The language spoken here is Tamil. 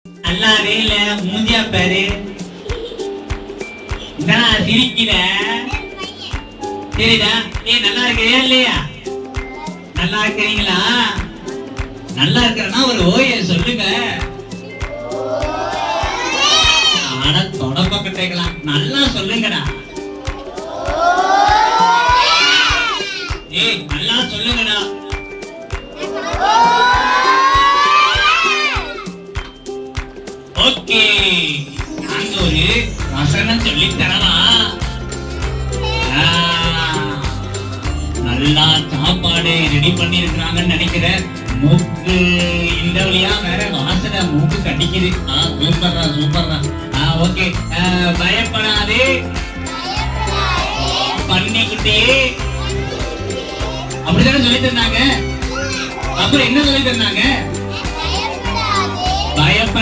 நல்லாவே இல்ல, மூஞ்சியா பாரு. நான் சிரிக்கிற. சரிடா, நல்லா இருக்கிறியா இல்லையா? நல்லா இருக்கிறீங்களா? நல்லா இருக்கிறனா ஒரு ஓய சொல்லுங்க. ஆட தொடப்பக்கட்டைகளா, நல்லா சொல்லுங்கடா. நல்லா சொல்லுங்கடா. ஓகே, நாங்க ஒரு வசனம் சொல்லி தரவா? நல்லா சாப்பாடு ரெடி பண்ணி இருக்கிறாங்கன்னு நினைக்கிறேன். மூக்கு இந்த வழியா வேற வாசனை மூக்கு கடிக்குது. சூப்பர்ரா சூப்பர்ரா. ஓகே, பயப்படாதே பன்னிக்குட்டி அப்படித்தானே சொல்லி தந்தாங்க. அப்புறம் என்ன சொல்லி தந்தாங்க? பயப்படாதே